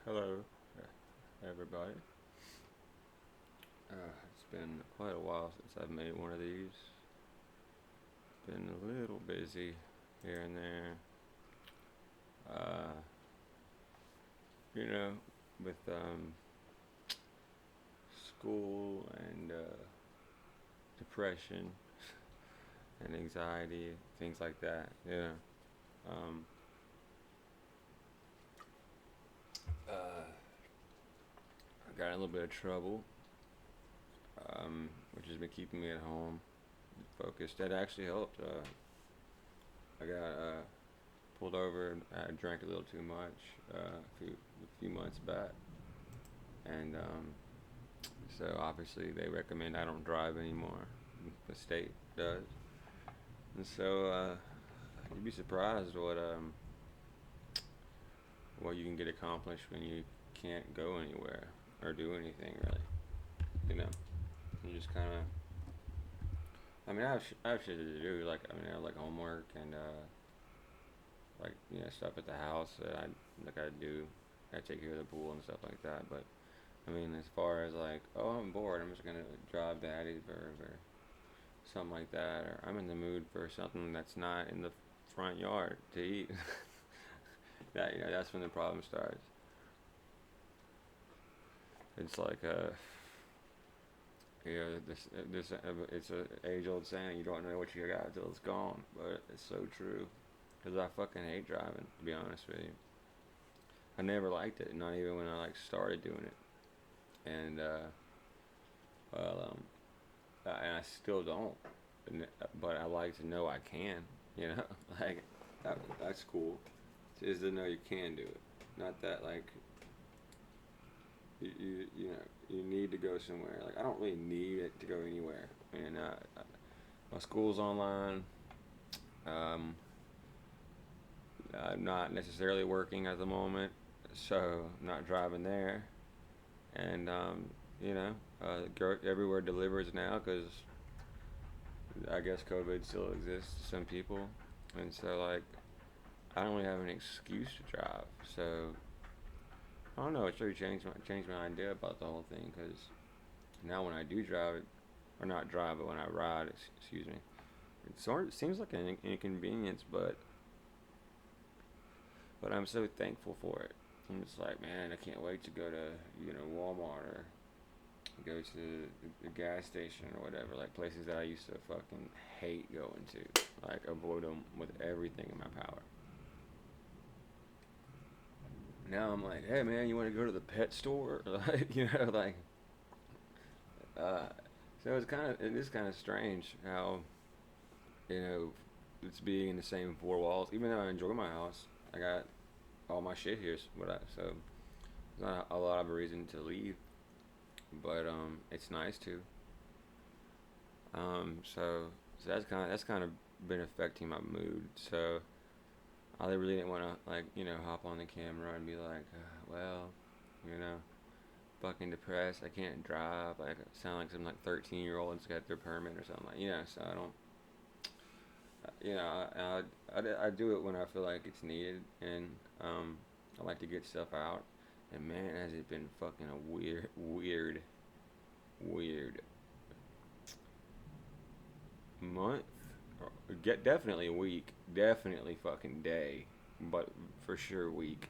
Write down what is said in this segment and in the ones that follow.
Hello, everybody. It's been quite a while since I've made one of these. Been a little busy here and there. Uh, you know, with school and depression and anxiety, things like that. Yeah. Um, I got in a little bit of trouble, which has been keeping me at home, focused. That actually helped. I got pulled over. And I drank a little too much a few months back, and so obviously they recommend I don't drive anymore. The state does, and so you'd be surprised what you can get accomplished when you can't go anywhere or do anything really. You know, you just kind of. I mean, I have shit to do. Like I have like homework and like stuff at the house that I do. I take care of the pool and stuff like that. But I mean, as far as like, oh, I'm bored, I'm just gonna drive to Hattiesburg or something like that, or I'm in the mood for something that's not in the front yard to eat. That's when the problem starts. It's like it's a age old saying, you don't know what you got till it's gone, but it's so true. Cause I fucking hate driving, to be honest with you. I never liked it, not even when I like started doing it, and well, and I still don't. But I like to know I can. You know, like that's cool. Is to know you can do it, not that like you need to go somewhere. Like I don't really need it to go anywhere. And my school's online. Um, I'm not necessarily working at the moment, so I'm not driving there. And everywhere delivers now because I guess COVID still exists to some people, and so like I don't really have an excuse to drive. So I don't know. It's really changed my idea about the whole thing because now when I do drive, or not drive, but when I ride, excuse me, it sort of seems like an inconvenience, but I'm so thankful for it. I'm just like, man, I can't wait to go to Walmart or go to the gas station or whatever, like places that I used to fucking hate going to, like avoid them with everything in my power. Now I'm like, hey man, you want to go to the pet store? Like, uh, so it is kind of strange how you know it's being in the same four walls. Even though I enjoy my house, I got all my shit here, so it's not a lot of a reason to leave, but it's nice to. So that's kind of been affecting my mood. So I really didn't want to like hop on the camera and be like, well, you know, fucking depressed. I can't drive. Like I sound like some like 13-year-old that's got their permit or something like So I don't. I do it when I feel like it's needed, and I like to get stuff out. And man, has it been fucking a weird month. Get definitely a week, definitely fucking day, but for sure week,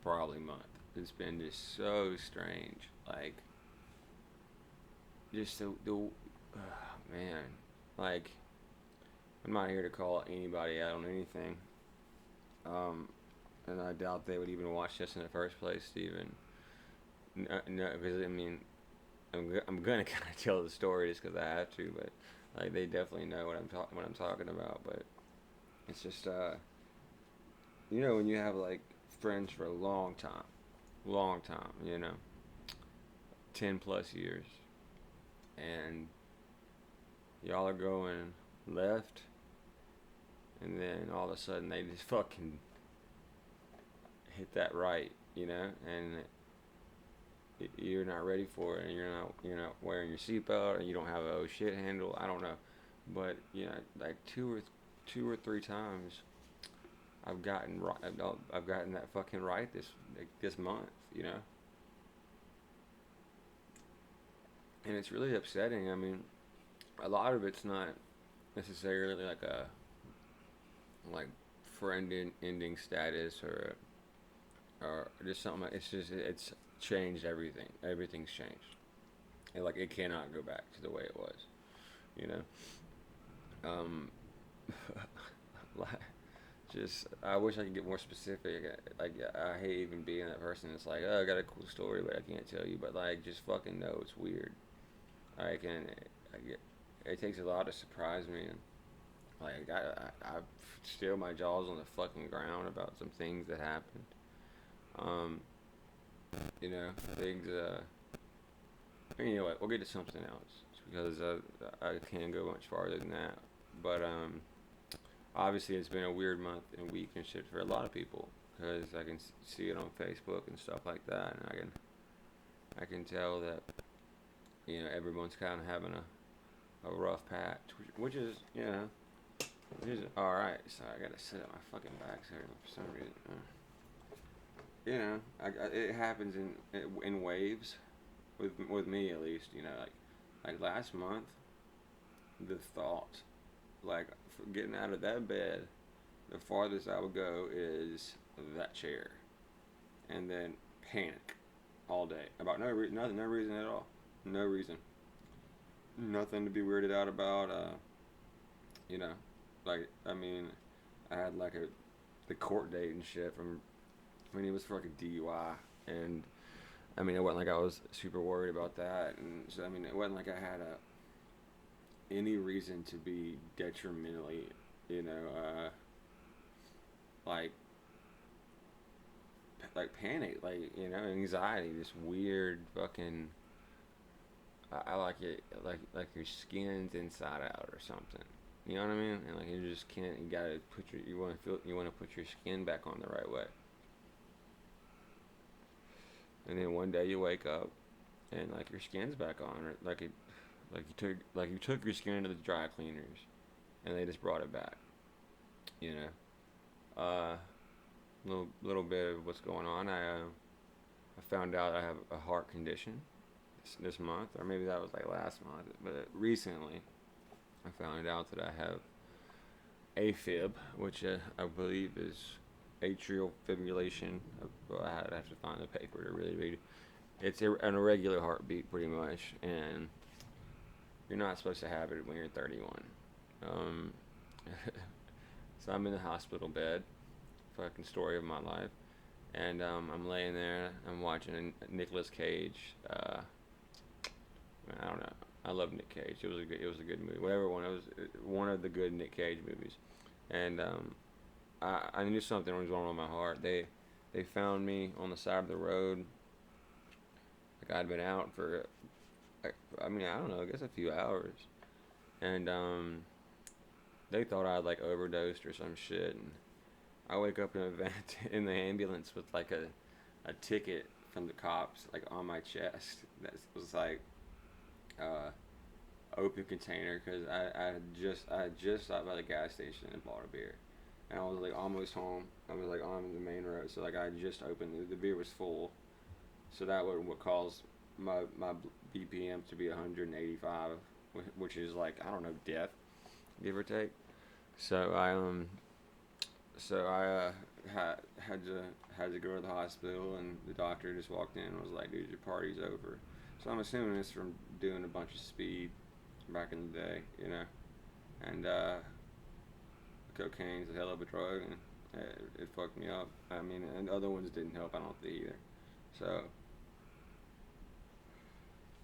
probably month. It's been just so strange. Like just man, like I'm not here to call anybody out on anything. Um, and I doubt they would even watch this in the first place, Steven. No, because I mean, I'm gonna kind of tell the story just because I have to, but like they definitely know what I'm talking about. But it's just when you have like friends for a long time, 10 plus years, and y'all are going left, and then all of a sudden they just fucking hit that right, and you're not ready for it, and you're not wearing your seatbelt, and you don't have a oh shit handle. I don't know, but like two or three times, I've gotten right. I've gotten that fucking right this month, you know. And it's really upsetting. I mean, a lot of it's not necessarily like a like friend ending status or just something. It's just it's changed everything. Everything's changed. And like it cannot go back to the way it was, you know. Um, like, just I wish I could get more specific. Like I hate even being that person. It's like, oh, I got a cool story, but I can't tell you. But like, just fucking know it's weird. Like, and I get it takes a lot to surprise me. And like I still my jaw's on the fucking ground about some things that happened. Um, you know, things. Anyway, we'll get to something else because I can't go much farther than that. But obviously, it's been a weird month and week and shit for a lot of people because I can see it on Facebook and stuff like that, and I can tell that everyone's kind of having a rough patch, which is which is all right. Sorry, I gotta sit up my fucking back here for some reason. It happens in waves with me at least. Like last month, the thought, like for getting out of that bed, the farthest I would go is that chair, and then panic all day about no reason, nothing, no reason at all, no reason, nothing to be weirded out about. You know, like I mean, I had like the court date and shit from. I mean, it was for like a DUI, and I mean, it wasn't like I was super worried about that, and so I mean, it wasn't like I had any reason to be detrimentally, you know, like panic, like anxiety, this weird fucking. I like it, like your skin's inside out or something. You know what I mean? And like you just can't. You gotta you want to put your skin back on the right way. And then one day you wake up, and like your skin's back on, or like you took your skin to the dry cleaners, and they just brought it back. You know, little bit of what's going on. I found out I have a heart condition this month, or maybe that was like last month, but recently I found out that I have AFib, which I believe is atrial fibrillation. I'd have to find the paper to really read it. It's an irregular heartbeat, pretty much, and you're not supposed to have it when you're 31. Um, so I'm in the hospital bed, fucking story of my life, and I'm laying there. I'm watching Nicolas Cage. I don't know. I love Nick Cage. It was a good movie. Whatever one. It was one of the good Nick Cage movies, and I knew something was wrong with my heart. They found me on the side of the road. Like I'd been out for, I mean, I don't know, I guess a few hours, and they thought I'd like overdosed or some shit. And I wake up in a vent in the ambulance with like a ticket from the cops like on my chest. That was like open container because I had just stopped by the gas station and bought a beer. And I was like almost home. I was like on the main road, so like I just opened the beer was full, so that would cause my BPM to be 185, which is like I don't know death, give or take. So I had to go to the hospital, and the doctor just walked in and was like, "Dude, your party's over." So I'm assuming it's from doing a bunch of speed back in the day, and cocaine's a hell of a drug, and it fucked me up. I mean, and other ones didn't help. I don't think either. So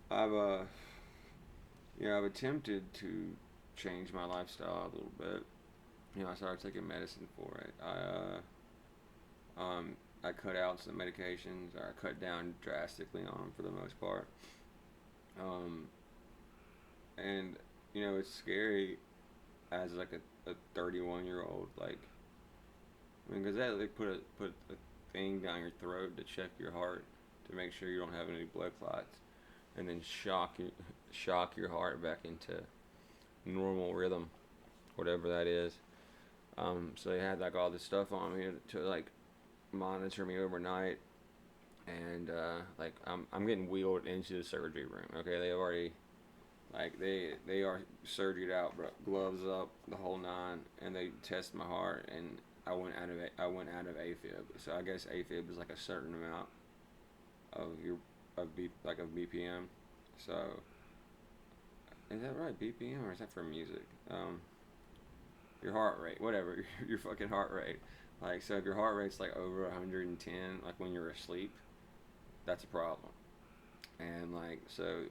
I've I've attempted to change my lifestyle a little bit. I started taking medicine for it. I cut out some medications, or I cut down drastically on them for the most part. Um, and it's scary as like a 31-year-old, like I mean, because that like put a thing down your throat to check your heart to make sure you don't have any blood clots, and then shock your heart back into normal rhythm, whatever that is. So they had like all this stuff on me to like monitor me overnight, and like I'm getting wheeled into the surgery room. Okay, they already like they are surgered out, bro. Gloves up, the whole nine, and they test my heart, and I went out of AFib. So I guess AFib is like a certain amount of your of BPM. So is that right, BPM, or is that for music? Your heart rate, whatever, your fucking heart rate. Like, so if your heart rate's like over 110, like when you're asleep, that's a problem. And like, so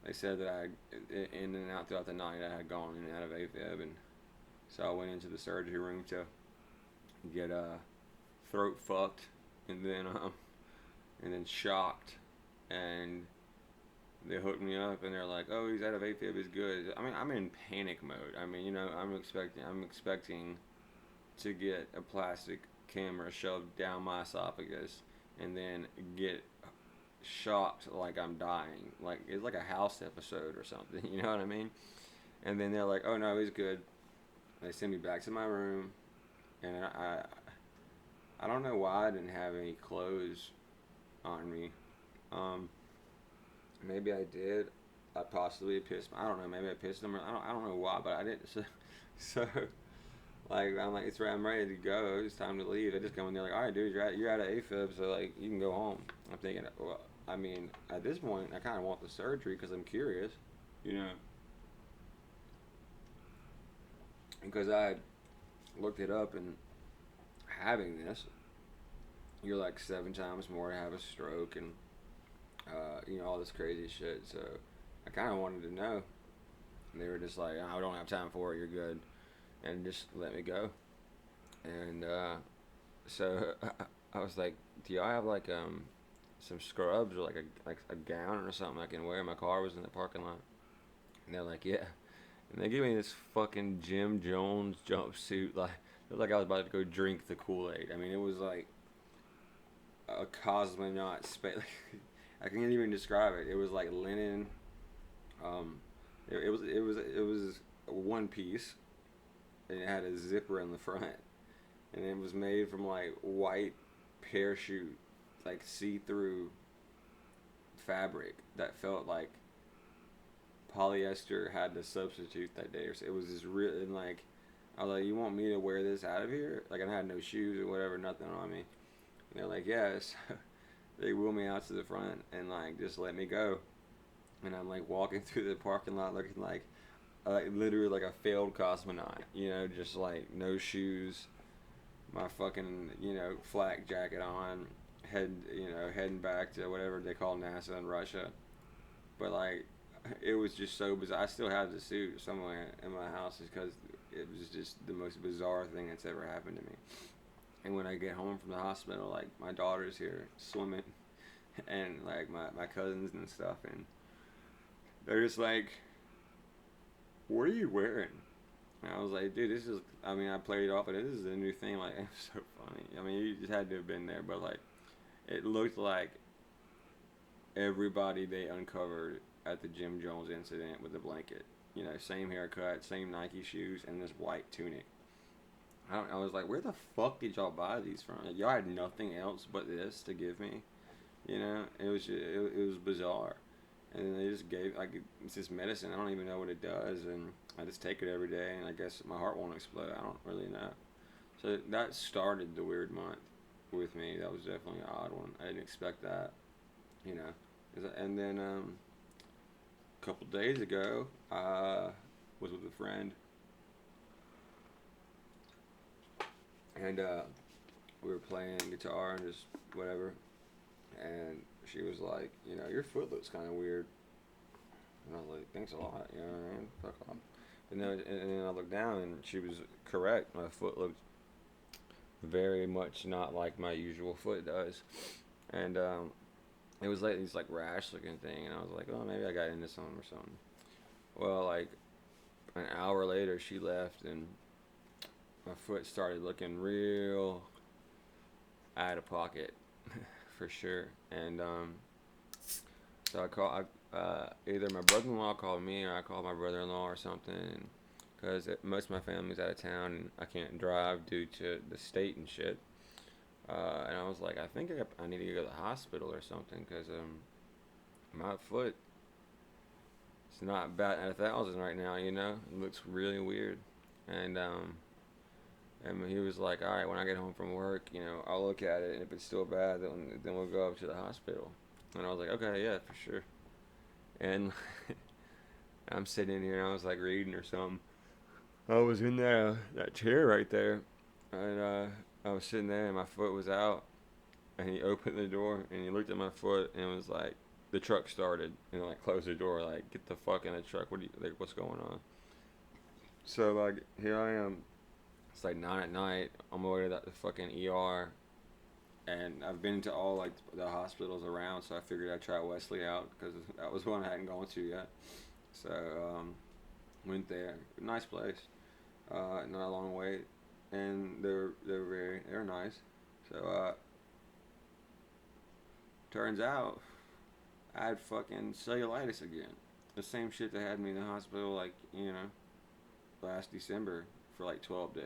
they said that in and out throughout the night, I had gone in and out of AFib, and so I went into the surgery room to get throat fucked, and then shocked, and they hooked me up, and they're like, "Oh, he's out of AFib, he's good." I mean, I'm in panic mode. I mean, I'm expecting to get a plastic camera shoved down my esophagus, and then get shocked like I'm dying, like it's like a House episode or something. You know what I mean? And then they're like, "Oh no, he's good." They send me back to my room, and I don't know why I didn't have any clothes on me. Um, Maybe I did. I possibly pissed. I don't know. Maybe I pissed them. Or I don't know why, but I didn't. So like I'm like I'm ready to go. It's time to leave. They just come in there like, all right, dude, you're out of AFib, so like you can go home. I'm thinking, well, I mean, at this point, I kind of want the surgery because I'm curious, you know, because I had looked it up, and having this, you're like 7 times more to have a stroke, and all this crazy shit. So I kind of wanted to know. And they were just like, I don't have time for it. You're good, and just let me go. And so I was like, do y'all have like some scrubs or like a gown or something I can wear? My car was in the parking lot, and they're like, yeah. And they gave me this fucking Jim Jones jumpsuit. Like it looked like I was about to go drink the Kool-Aid. I mean, it was like a cosmonaut space. I can't even describe it. It was like linen. Um, it was a one piece, and it had a zipper in the front, and it was made from like white parachute, like see-through fabric that felt like polyester had to substitute that day. Or so it was just real, and like I was like, "You want me to wear this out of here?" Like I had no shoes or whatever, nothing on me. And they're like, "Yes." They wheel me out to the front and like just let me go. And I'm like walking through the parking lot looking like literally like a failed cosmonaut. Just like no shoes, my fucking flak jacket on, heading back to whatever they call NASA in Russia. But like it was just so bizarre. I still have the suit somewhere in my house because it was just the most bizarre thing that's ever happened to me. And when I get home from the hospital, like my daughter's here swimming, and like my cousins and stuff, and they're just like, "What are you wearing?" And I was like, "Dude, this is." I mean, I played it off, but this is a new thing. Like, it's so funny. I mean, you just had to have been there, but like, it looked like everybody they uncovered at the Jim Jones incident with the blanket. Same haircut, same Nike shoes, and this white tunic. I was like, where the fuck did y'all buy these from? Like, y'all had nothing else but this to give me. It was bizarre. And then they just gave, like, it's this medicine. I don't even know what it does. And I just take it every day. And I guess my heart won't explode. I don't really know. So that started the weird month with me. That was definitely an odd one. I didn't expect that. You know. And then a couple days ago, I was with a friend. And we were playing guitar and just whatever. And she was like, your foot looks kind of weird. And I was like, thanks a lot, you know what I mean? Fuck off. And then I looked down and she was correct. My foot looked very much not like my usual foot does. And it was like this like rash looking thing. And I was like, oh, maybe I got into something or something. Well, like an hour later, she left and my foot started looking real out of pocket for sure. And so either my brother-in-law called me or I called my brother-in-law or something, because most of my family's out of town and I can't drive due to the state and shit. And I was like, I think I need to go to the hospital or something because my foot, it's not about at 1,000 right now. It looks really weird. And and he was like, all right, when I get home from work, I'll look at it, and if it's still bad, then we'll go up to the hospital. And I was like, okay, yeah, for sure. And I'm sitting in here and I was like reading or something. I was in that chair right there, and I was sitting there and my foot was out, and he opened the door and he looked at my foot and was like, the truck started, and like closed the door, like, get the fuck in the truck. What's going on? So like here I am. It's like 9 at night. On my way to the fucking ER, and I've been to all like the hospitals around, so I figured I'd try Wesley out because that was one I hadn't gone to yet. So went there. Nice place. Not a long wait, and they're nice. So turns out I had fucking cellulitis again. The same shit that had me in the hospital like last December for like 12 days.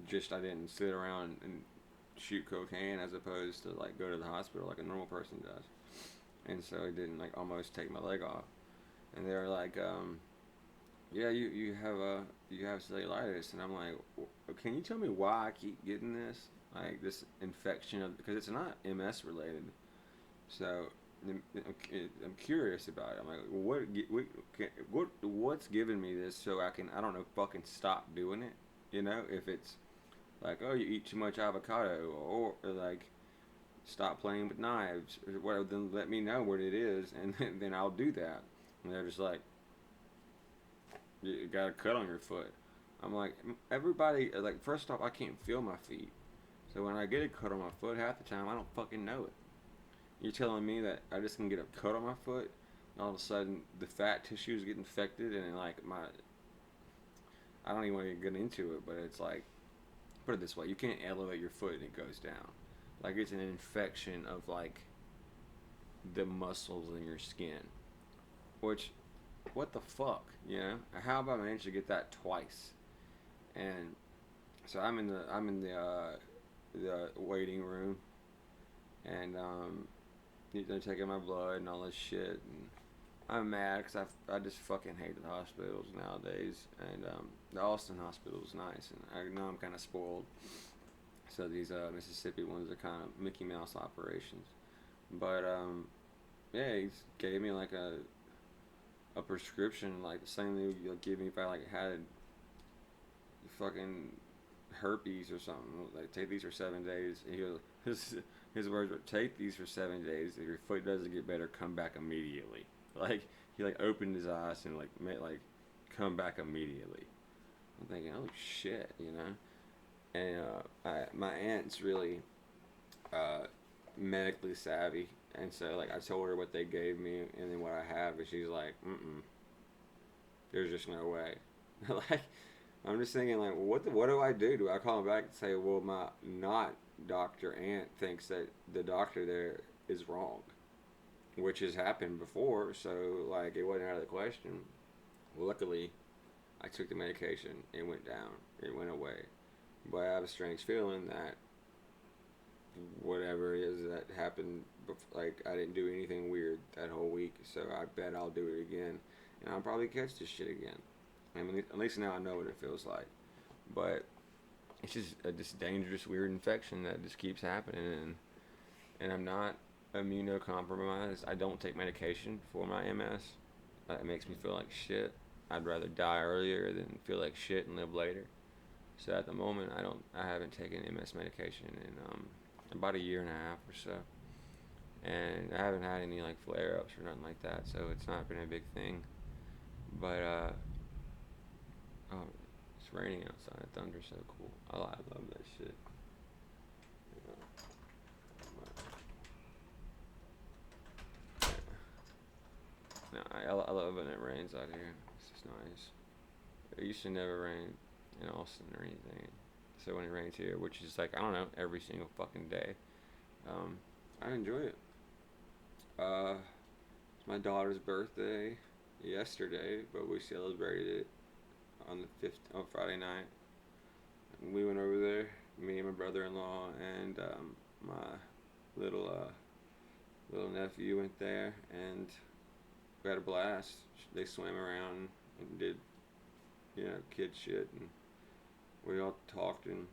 Just I didn't sit around and shoot cocaine as opposed to like go to the hospital like a normal person does. And so it didn't like almost take my leg off. And they were like, yeah, you have cellulitis, and I'm like, can you tell me why I keep getting this, like this infection because it's not MS related. So I'm curious about it. I'm like, what's giving me this so I don't know, fucking stop doing it. If it's like, oh, you eat too much avocado, or like stop playing with knives or whatever, then let me know what it is, and then I'll do that. And they're just like, you got a cut on your foot. I'm like, everybody, like, first off, I can't feel my feet. So when I get a cut on my foot, half the time, I don't fucking know it. You're telling me that I just can get a cut on my foot, and all of a sudden, the fat tissues get infected, and like, I don't even want to get into it, but it's like, put it this way, you can't elevate your foot and it goes down. Like, it's an infection of, like, the muscles in your skin. Which, what the fuck, How have I managed to get that twice? And so I'm in the waiting room, and they're taking my blood and all this shit, and I'm mad because I just fucking hate the hospitals nowadays, and the Austin hospital is nice, and I know I'm kind of spoiled. So these Mississippi ones are kind of Mickey Mouse operations, but yeah, he gave me like a prescription, like the same thing you'd give me if I like had fucking herpes or something. Like, take these for 7 days. And he goes, his words were, take these for 7 days. If your foot doesn't get better, come back immediately. Like, he like opened his eyes and like made like come back immediately. I'm thinking, oh shit, And my aunt's really medically savvy, and so like I told her what they gave me and then what I have, and she's like, there's just no way. Like, I'm just thinking, like, what do I do? Do I call him back and say, well, my not doctor aunt thinks that the doctor there is wrong, which has happened before, so like it wasn't out of the question. Luckily, I took the medication, it went down, it went away, but I have a strange feeling that whatever it is that happened, like, I didn't do anything weird that whole week, so I bet I'll do it again, and I'll probably catch this shit again. I mean, at least now I know what it feels like, but it's just this dangerous, weird infection that just keeps happening, and I'm not immunocompromised. I don't take medication for my MS. It makes me feel like shit. I'd rather die earlier than feel like shit and live later. So at the moment, I haven't taken MS medication in about a year and a half or so, and I haven't had any like flare-ups or nothing like that. So it's not been a big thing. But oh, it's raining outside. Thunder's so cool. I love that shit. No, I love when it rains out here. It's just nice. It used to never rain in Austin or anything. So when it rains here, which is like, I don't know, every single fucking day, I enjoy it. It's my daughter's birthday yesterday, but we celebrated it on the Friday night. We went over there, me and my brother-in-law and my little little nephew went there, and we had a blast. They swam around and did kid shit, and we all talked and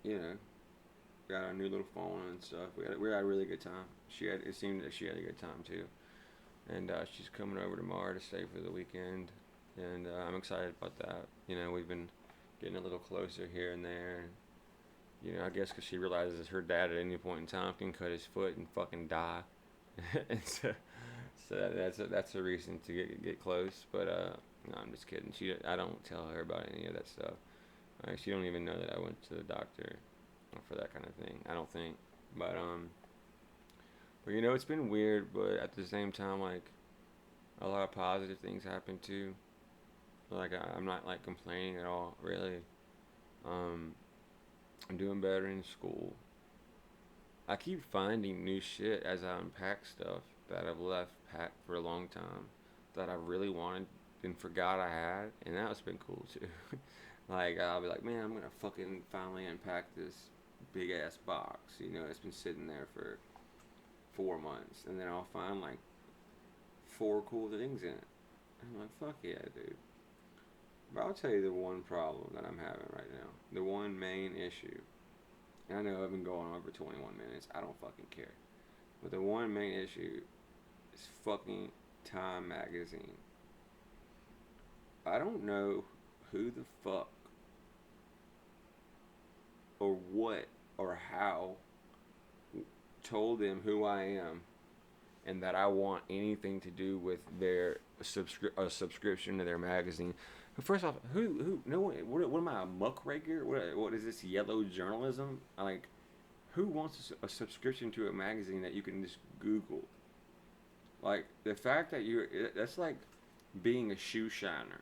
you know got our new little phone and stuff. We had a really good time. It seemed that she had a good time too, and she's coming over tomorrow to stay for the weekend, and I'm excited about that. We've been getting a little closer here and there. I guess because she realizes her dad at any point in time can cut his foot and fucking die, and so that's a reason to get close. But no, I'm just kidding. I don't tell her about any of that stuff. She don't even know that I went to the doctor for that kind of thing. I don't think. But it's been weird. But at the same time, like a lot of positive things happen too. Like I'm not like complaining at all, really. Um, I'm doing better in school. I keep finding new shit as I unpack stuff that I've left packed for a long time that I really wanted and forgot I had, and that's been cool too. Like I'll be like, man, I'm gonna fucking finally unpack this big ass box. It's been sitting there for 4 months, and then I'll find like four cool things in it. I'm like, fuck yeah, dude. But I'll tell you the one problem that I'm having right now. The one main issue. And I know I've been going on for 21 minutes. I don't fucking care. But the one main issue is fucking Time Magazine. I don't know who the fuck or what or how told them who I am and that I want anything to do with their subscription to their magazine. First off, who, no one, what am I, a muckraker? What is this, yellow journalism? Like, who wants a subscription to a magazine that you can just Google? Like, the fact that that's like being a shoe shiner.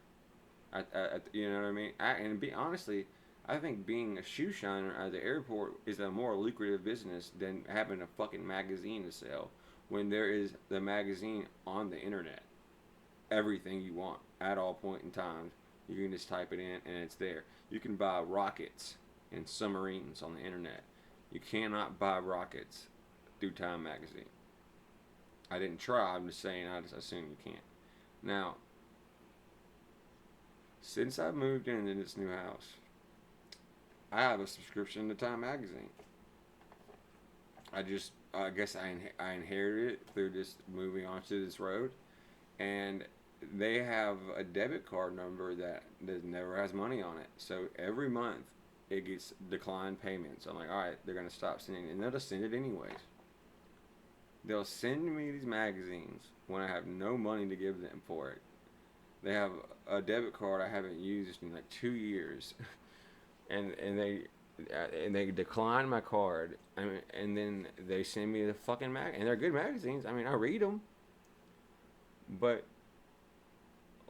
You know what I mean? Honestly, I think being a shoe shiner at the airport is a more lucrative business than having a fucking magazine to sell when there is the magazine on the internet. Everything you want at all point in time. You can just type it in and it's there. You can buy rockets and submarines on the internet. You cannot buy rockets through Time Magazine. I didn't try. I'm just saying. I just assume you can't. Now, since I moved into this new house, I have a subscription to Time Magazine. I guess I inherited it through just moving onto this road, and they have a debit card number that never has money on it. So every month it gets declined payments. I'm like, all right, they're gonna stop sending it, and they'll just send it anyways. They'll send me these magazines when I have no money to give them for it. They have a debit card I haven't used in like 2 years, and they decline my card. And then they send me the fucking and they're good magazines. I read them, but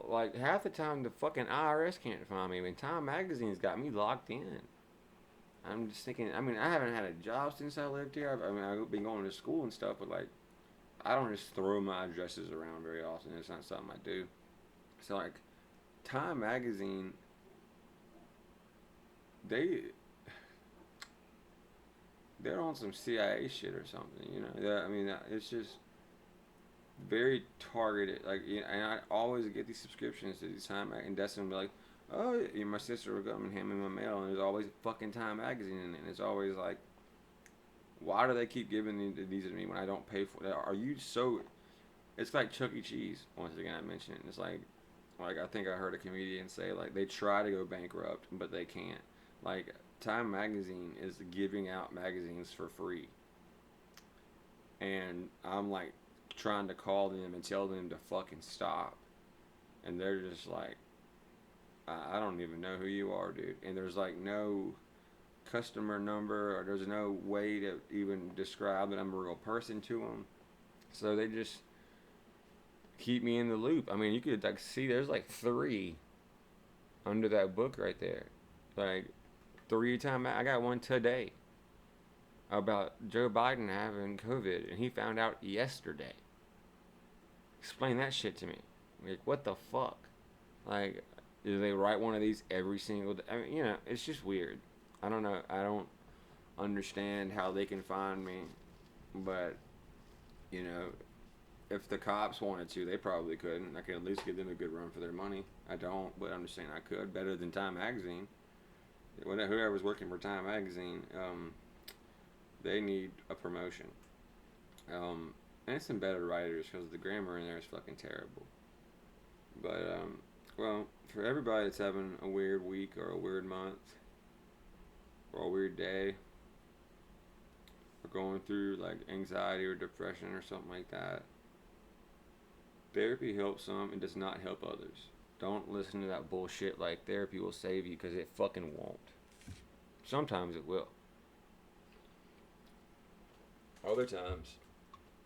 like half the time the fucking IRS can't find me. Time Magazine's got me locked in. I'm just thinking. I haven't had a job since I lived here. I've been going to school and stuff, but like, I don't just throw my addresses around very often. It's not something I do. So like, Time Magazine, they're on some CIA shit or something. It's just very targeted. Like, and I always get these subscriptions to these Time Magazine, and Dustin will be like, oh, my sister will come and hand me my mail, and there's always a fucking Time Magazine in it, and it's always like, why do they keep giving these to me when I don't pay for it? Are you so... It's like Chuck E. Cheese, once again I mentioned it. It's like I think I heard a comedian say, like, they try to go bankrupt, but they can't. Like, Time Magazine is giving out magazines for free. And I'm like trying to call them and tell them to fucking stop. And they're just like, I don't even know who you are, dude. And there's like no customer number, or there's no way to even describe that I'm a real person to them. So they just keep me in the loop. You could like see there's like 3 under that book right there. Like 3 times. I got one today about Joe Biden having COVID, and he found out yesterday. Explain that shit to me. Like, what the fuck? Like, Do they write one of these every single day? I mean, it's just weird. I don't know. I don't understand how they can find me, but you know, if the cops wanted to, they probably couldn't. I could at least give them a good run for their money. I don't, but I'm just saying I could. Better than Time Magazine. Whoever's working for Time Magazine, they need a promotion. And some better writers because the grammar in there is fucking terrible. But, well, for everybody that's having a weird week or a weird month or a weird day or going through like anxiety or depression or something like that, therapy helps some and does not help others. Don't listen to that bullshit like therapy will save you because it fucking won't. Sometimes it will. Other times,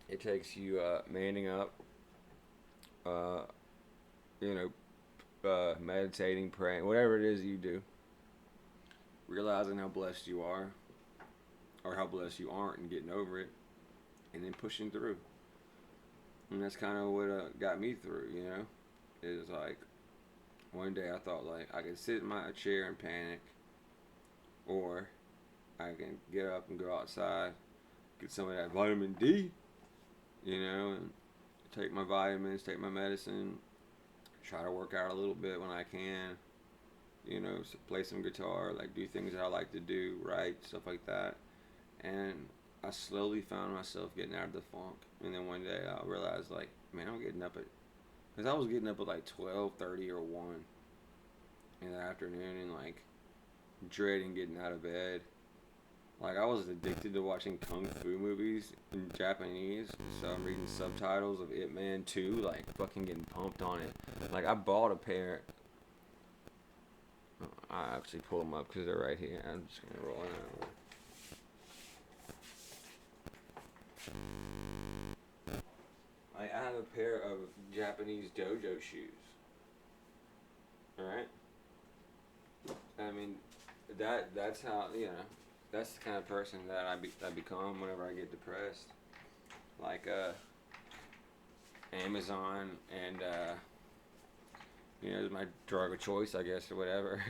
it takes you manning up, uh, meditating, praying, whatever it is you do, realizing how blessed you are, or how blessed you aren't, and getting over it, and then pushing through. And that's kind of what got me through, is like, one day I thought like I could sit in my chair and panic, or I can get up and go outside, get some of that vitamin D, and take my vitamins, take my medicine, try to work out a little bit when I can, play some guitar, like do things that I like to do, write, stuff like that. And I slowly found myself getting out of the funk. And then one day I realized, like, man, I'm getting up because I was getting up at like 12:30 or 1 in the afternoon and like dreading getting out of bed. Like, I was addicted to watching kung fu movies in Japanese, so I'm reading subtitles of Ip Man 2, like, fucking getting pumped on it. Like, I bought a pair. I actually pull them up because they're right here. I'm just going to roll it out. I have a pair of Japanese dojo shoes. Alright? I mean, that's how, that's the kind of person that I become whenever I get depressed. Like, Amazon and, is my drug of choice, I guess, or whatever.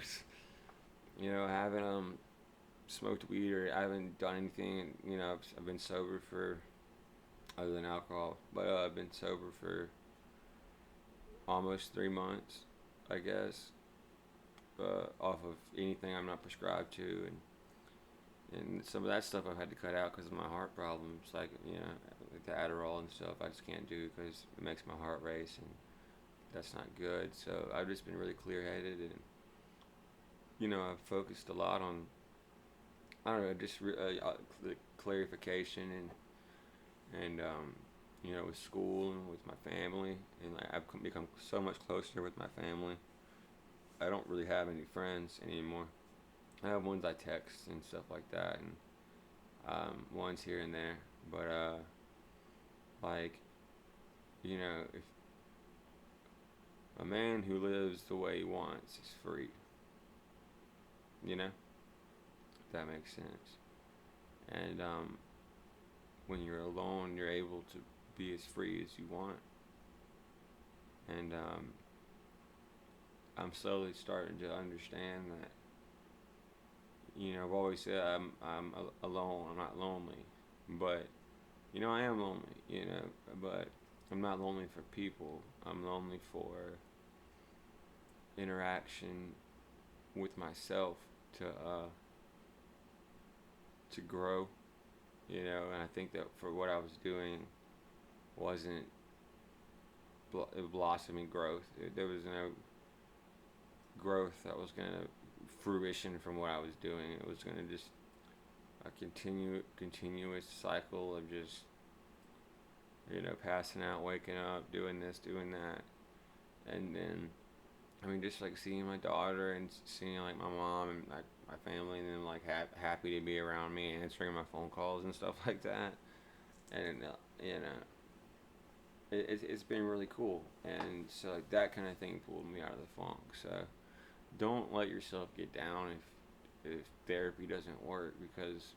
I haven't, smoked weed or I haven't done anything, I've been sober for, other than alcohol, but, I've been sober for almost 3 months, I guess, off of anything I'm not prescribed to, and some of that stuff I've had to cut out because of my heart problems, like the Adderall and stuff. I just can't do because it makes my heart race, and that's not good. So I've just been really clear-headed, and I've focused a lot on, I don't know, just the clarification and with school and with my family, and like I've become so much closer with my family. I don't really have any friends anymore. I have ones I text and stuff like that, and ones here and there. But if a man who lives the way he wants is free, if that makes sense. And when you're alone, you're able to be as free as you want. And I'm slowly starting to understand that. I've always said I'm alone. I'm not lonely, but I am lonely. But I'm not lonely for people. I'm lonely for interaction with myself to grow. And I think that for what I was doing wasn't blossoming growth. There was no growth that was going to fruition from what I was doing. It was going to just a continuous cycle of just passing out, waking up, doing this, doing that, and then just like seeing my daughter and seeing like my mom and like my family, and then like happy to be around me, answering my phone calls and stuff like that, and it's been really cool, and so like that kind of thing pulled me out of the funk. So don't let yourself get down if therapy doesn't work, because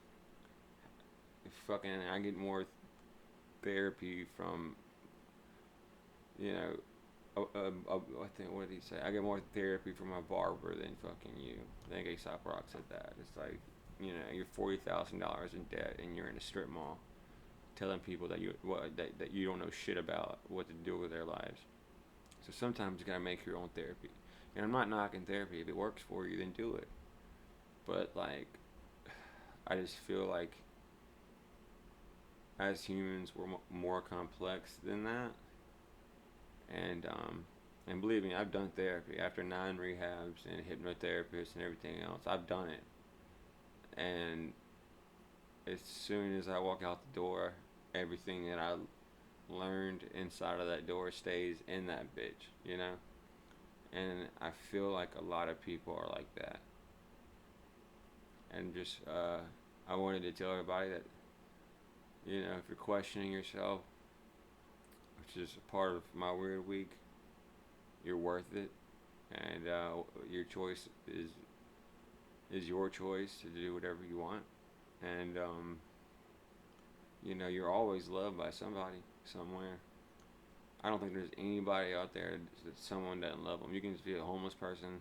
I get more therapy from I think, what did he say? I get more therapy from my barber than fucking you. I think A$AP Rock said that. It's like, you're $40,000 in debt and you're in a strip mall, telling people that you don't know shit about what to do with their lives. So sometimes you gotta make your own therapy. And I'm not knocking therapy. If it works for you, then do it. But like, I just feel like as humans, we're more complex than that. And and believe me, I've done therapy after 9 rehabs and hypnotherapists and everything else. I've done it, and as soon as I walk out the door, everything that I learned inside of that door stays in that bitch, And I feel like a lot of people are like that. And just, I wanted to tell everybody that, if you're questioning yourself, which is a part of my weird week, you're worth it, and your choice is your choice to do whatever you want, and you're always loved by somebody somewhere. I don't think there's anybody out there that someone doesn't love them. You can just be a homeless person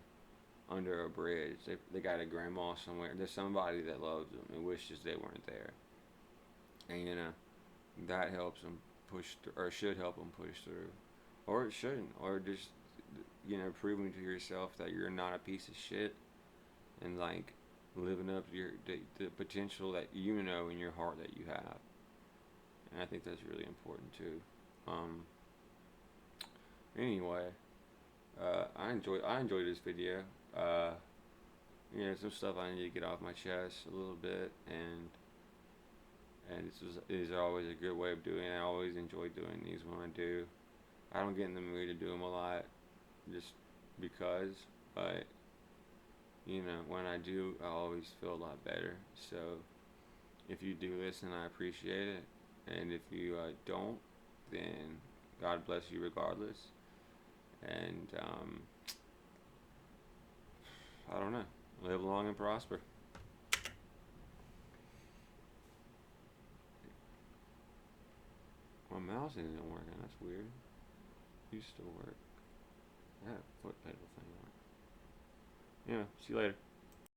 under a bridge. They got a grandma somewhere. There's somebody that loves them and wishes they weren't there, and that helps them or should help them push through, or it shouldn't, or just proving to yourself that you're not a piece of shit, and like living up to the potential that in your heart that you have. And I think that's really important too. Anyway, I enjoyed this video. Some stuff I need to get off my chest a little bit, and these are always a good way of doing it. I always enjoy doing these when I do. I don't get in the mood to do them a lot, just because, but when I do, I always feel a lot better. So if you do listen, I appreciate it, and if you don't, then God bless you regardless. And I don't know, live long and prosper. My mouse isn't working. That's weird. Used to work. That foot pedal thing. Yeah. See you later.